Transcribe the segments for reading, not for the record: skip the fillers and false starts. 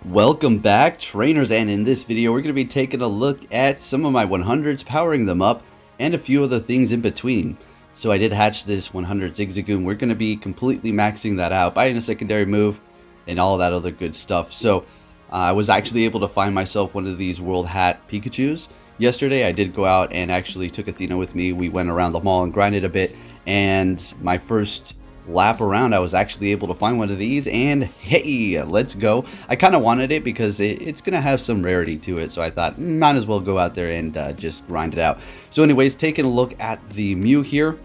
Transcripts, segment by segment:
Welcome back, trainers, and in this video we're going to be taking a look at some of my 100s, powering them up, and a few other things in between. So I did hatch this 100 Zigzagoon. We're going to be completely maxing that out, buying a secondary move, and all that other good stuff. So I was actually able to find myself one of these World Hat Pikachus. Yesterday I did go out and actually took Athena with me. We went around the mall and grinded a bit, and my first lap around I was actually able to find one of these, and hey, let's go. I kind of wanted it because it's gonna have some rarity to it, so I thought might as well go out there and just grind it out. So anyways, taking a look at the Mew here,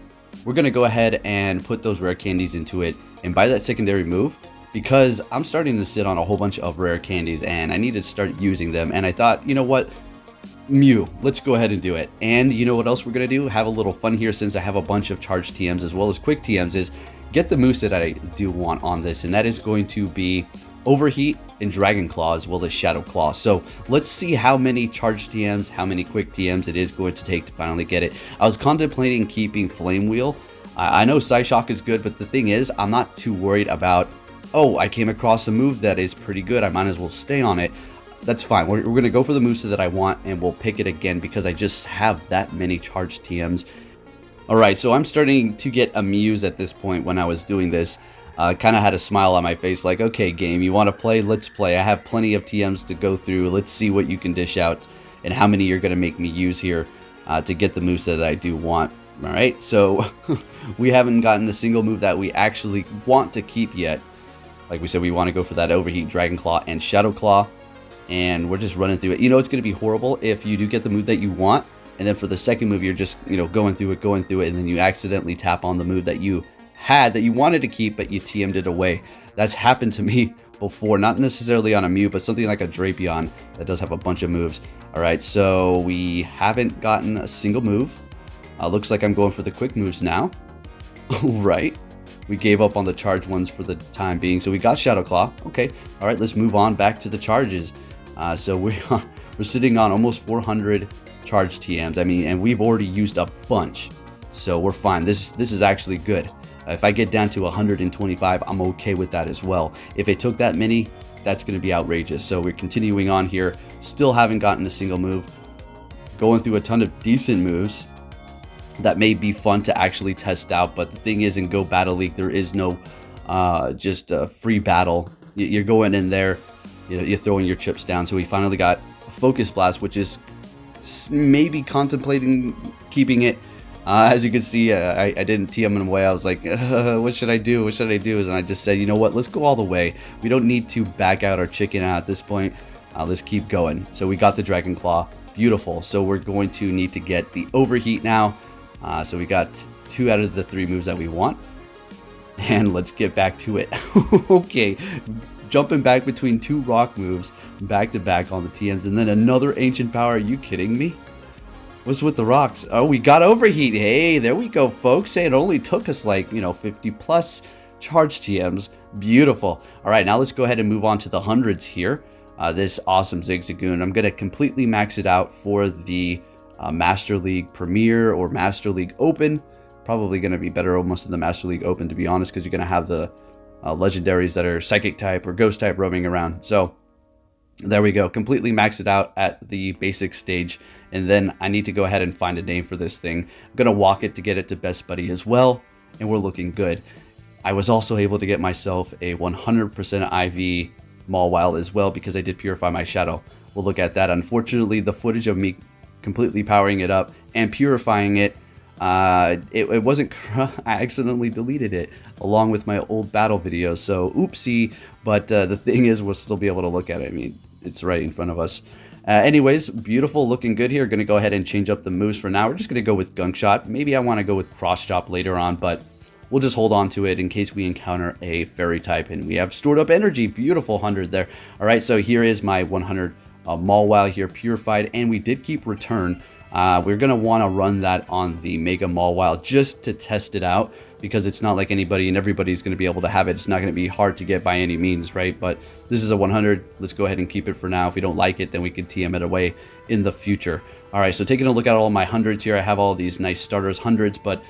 we're gonna go ahead and put those rare candies into it and buy that secondary move, because I'm starting to sit on a whole bunch of rare candies and I need to start using them. And I thought, you know what, Mew, let's go ahead and do it. And you know what else we're gonna do? Have a little fun here, since I have a bunch of Charge TMs as well as quick TMs, is get the moves that I do want on this, and that is going to be Overheat and Dragon Claw, as well as Shadow Claw. So let's see how many Charge TMs, how many quick TMs it is going to take to finally get it. I was contemplating keeping Flame Wheel. I know Psyshock is good, but the thing is, I'm not too worried about, oh, I came across a move that is pretty good, I might as well stay on it. That's fine. We're going to go for the moveset that I want, and we'll pick it again because I just have that many Charge TMs. Alright, so I'm starting to get amused at this point. When I was doing this, kind of had a smile on my face, like, okay, game, you want to play? Let's play. I have plenty of TMs to go through. Let's see what you can dish out and how many you're going to make me use here to get the moves that I do want. Alright, so we haven't gotten a single move that we actually want to keep yet. Like we said, we want to go for that Overheat, Dragon Claw, and Shadow Claw, and we're just running through it. You know, it's going to be horrible if you do get the move that you want, and then for the second move, you're just, you know, going through it, and then you accidentally tap on the move that you had, that you wanted to keep, but you TM'd it away. That's happened to me before, not necessarily on a Mew, but something like a Drapion that does have a bunch of moves. All right, so we haven't gotten a single move. Looks like I'm going for the quick moves now. All right, we gave up on the charge ones for the time being, so we got Shadow Claw. Okay, all right, let's move on back to the charges. So we're sitting on almost 400 Charge TMs. I mean, and we've already used a bunch, so we're fine. This is actually good. If I get down to 125, I'm okay with that as well. If it took that many, that's going to be outrageous. So we're continuing on here, still haven't gotten a single move, going through a ton of decent moves that may be fun to actually test out. But the thing is, in Go Battle League, there is no just a free battle. You're going in there, you know, you're throwing your chips down. So we finally got a Focus Blast, which is maybe contemplating keeping it. As you can see, I didn't TM him away. I was like, what should I do? What should I do? And I just said, you know what? Let's go all the way. We don't need to back out our chicken out at this point. Let's keep going. So we got the Dragon Claw. Beautiful. So we're going to need to get the Overheat now. So we got 2 out of the 3 moves that we want. And let's get back to it. Okay. Jumping back between 2 rock moves back to back on the TMs, and then another ancient power. Are you kidding me? What's with the rocks? Oh, we got Overheat. Hey, there we go, folks. Hey, it only took us like, you know, 50 plus Charge TMs. Beautiful. All right, now let's go ahead and move on to the hundreds here. This awesome Zigzagoon. I'm going to completely max it out for the Master League Premier or Master League Open. Probably going to be better almost in the Master League Open, to be honest, because you're going to have the legendaries that are Psychic type or Ghost type roaming around. So there we go, completely max it out at the basic stage, and then I need to go ahead and find a name for this thing. I'm gonna walk it to get it to Best Buddy as well, and we're looking good. I was also able to get myself a 100% IV Mawile as well, because I did purify my shadow. We'll look at that. Unfortunately, the footage of me completely powering it up and purifying it, it wasn't, I accidentally deleted it along with my old battle videos, so oopsie. But the thing is, we'll still be able to look at it. I mean, it's right in front of us. Anyways, beautiful, looking good here. Gonna go ahead and change up the moves for now. We're just gonna go with Gunk Shot. Maybe I want to go with Cross Chop later on, but we'll just hold on to it in case we encounter a fairy type, and we have stored up energy. Beautiful 100 there. All right, so here is my 100 Mawile here purified, and we did keep Return. We're going to want to run that on the Mega Mawile just to test it out, because it's not like anybody and everybody's going to be able to have it. It's not going to be hard to get by any means, right? But this is a 100. Let's go ahead and keep it for now. If we don't like it, then we can TM it away in the future. All right, so taking a look at all my hundreds here, I have all these nice starters hundreds, but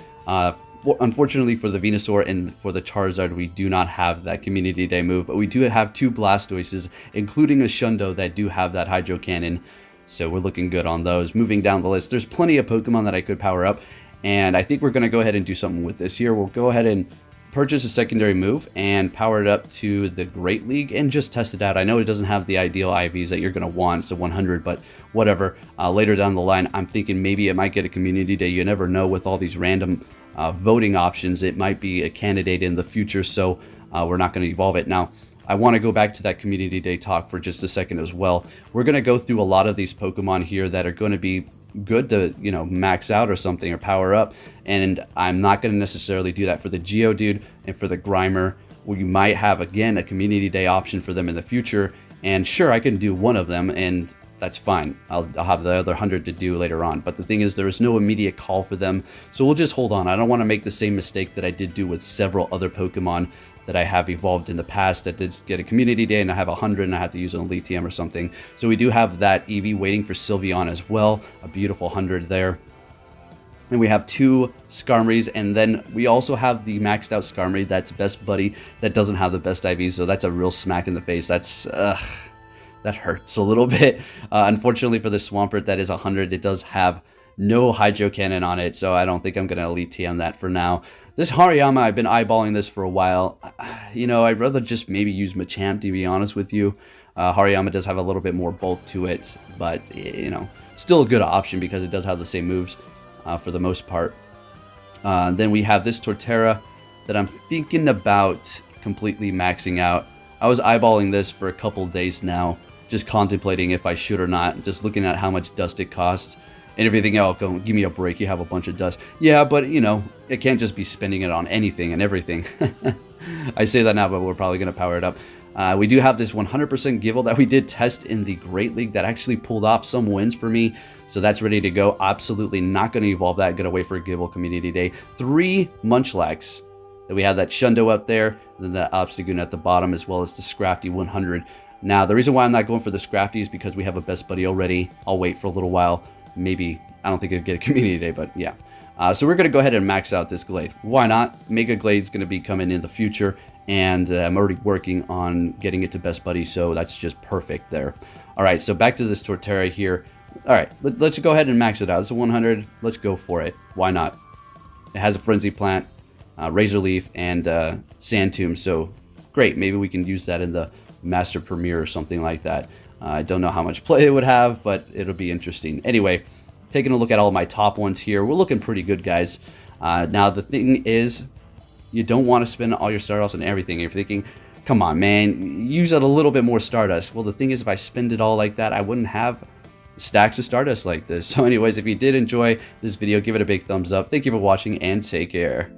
Unfortunately for the Venusaur and for the Charizard, we do not have that Community Day move, but we do have 2 Blastoises, including a Shundo, that do have that Hydro Cannon. So we're looking good on those. Moving down the list, there's plenty of Pokemon that I could power up, and I think we're going to go ahead and do something with this here. We'll go ahead and purchase a secondary move and power it up to the Great League and just test it out. I know it doesn't have the ideal IVs that you're going to want. It's a 100, but whatever. Later down the line, I'm thinking maybe it might get a Community Day. You never know with all these random voting options. It might be a candidate in the future, so we're not going to evolve it. Now, I want to go back to that Community Day talk for just a second as well. We're going to go through a lot of these Pokemon here that are going to be good to, you know, max out or something or power up, and I'm not going to necessarily do that for the Geodude and for the Grimer. We might have, again, a Community Day option for them in the future, and sure, I can do one of them, and that's fine. I'll have the other 100 to do later on, but the thing is, there is no immediate call for them, so we'll just hold on. I don't want to make the same mistake that I did do with several other Pokemon that I have evolved in the past that did get a Community Day and I have 100 and I have to use an Elite TM or something. So we do have that Eevee waiting for Sylveon as well, a beautiful 100 there. And we have 2 Skarmories, and then we also have the maxed out Skarmory that's Best Buddy that doesn't have the best IV, so that's a real smack in the face. That's that hurts a little bit. Unfortunately for the Swampert, that is 100. It does have no Hydro Cannon on it, so I don't think I'm going to Elite TM that for now. This Hariyama, I've been eyeballing this for a while. You know, I'd rather just maybe use Machamp, to be honest with you. Hariyama does have a little bit more bulk to it, but, you know, still a good option because it does have the same moves for the most part. Then we have this Torterra that I'm thinking about completely maxing out. I was eyeballing this for a couple days now, just contemplating if I should or not, just looking at how much dust it costs. And everything else, go, give me a break, you have a bunch of dust. Yeah, but, you know, it can't just be spending it on anything and everything. I say that now, but we're probably going to power it up. We do have this 100% Givel that we did test in the Great League that actually pulled off some wins for me. So that's ready to go. Absolutely not going to evolve that. Going to wait for a Givel Community Day. 3 Munchlax. Then we have that Shundo up there. And then the Obstagoon at the bottom, as well as the Scrafty 100. Now, the reason why I'm not going for the Scrafty is because we have a Best Buddy already. I'll wait for a little while. Maybe, I don't think it'll get a Community Day, but yeah. So we're going to go ahead and max out this Glade. Why not? Mega Glade's going to be coming in the future, and I'm already working on getting it to Best Buddy, so that's just perfect there. All right, so back to this Torterra here. All right, let's go ahead and max it out. It's a 100. Let's go for it. Why not? It has a Frenzy Plant, Razor Leaf, and Sand Tomb, so great. Maybe we can use that in the Master Premier or something like that. I don't know how much play it would have, but it'll be interesting. Anyway, taking a look at all my top ones here. We're looking pretty good, guys. Now, the thing is, you don't want to spend all your Stardust on everything. You're thinking, come on, man, use a little bit more Stardust. Well, the thing is, if I spend it all like that, I wouldn't have stacks of Stardust like this. So anyways, if you did enjoy this video, give it a big thumbs up. Thank you for watching, and take care.